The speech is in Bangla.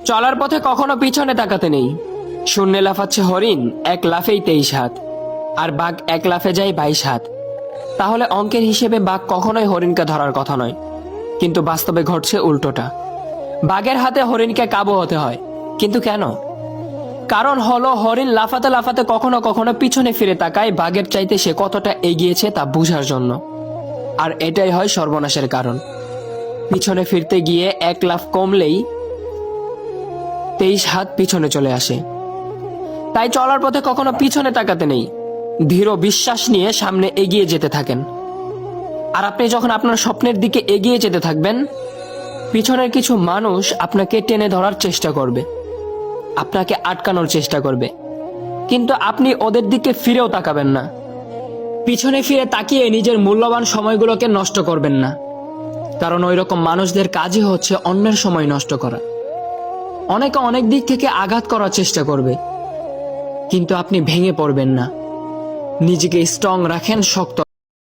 চলার পথে কখনো পিছনে তাকাতে নেই। শূন্যে লাফাচ্ছে হরিণ, এক লাফেই 23 হাত, আর বাঘ এক লাফে যায় 22 হাত। তাহলে অঙ্কের হিসেবে বাঘ কখনোই হরিণকে ধরার কথা নয়, কিন্তু বাস্তবে ঘটছে উল্টোটা। বাঘের হাতে হরিণকে কাবু হতে হয়। কিন্তু কেন? কারণ হলো হরিণ লাফাতে লাফাতে কখনো কখনো পিছনে ফিরে তাকায় বাঘের চাইতে সে কতটা এগিয়েছে তা বোঝার জন্য। আর এটাই হয় সর্বনাশের কারণ। পিছনে ফিরতে গিয়ে এক লাফ কমলেই 23 হাত পিছনে চলে আসে। তাই চলার পথে কখনো পিছনে তাকাতে নেই, দৃঢ় বিশ্বাস নিয়ে সামনে এগিয়ে যেতে থাকেন। আর আপনি যখন আপনার স্বপ্নের দিকে এগিয়ে যেতে থাকবেন, পিছনের কিছু মানুষ আপনাকে টেনে ধরার চেষ্টা করবে, আপনাকে আটকানোর চেষ্টা করবে, কিন্তু আপনি ওদের দিকে ফিরেও তাকাবেন না। পিছনে ফিরে তাকিয়ে নিজের মূল্যবান সময়গুলোকে নষ্ট করবেন না, কারণ ওই রকম মানুষদের কাজই হচ্ছে অন্যের সময় নষ্ট করা। অনেকে অনেক দিক থেকে আঘাত করার চেষ্টা করবে, কিন্তু আপনি ভেঙে পড়বেন না। নিজেকে স্ট্রং রাখেন, শক্ত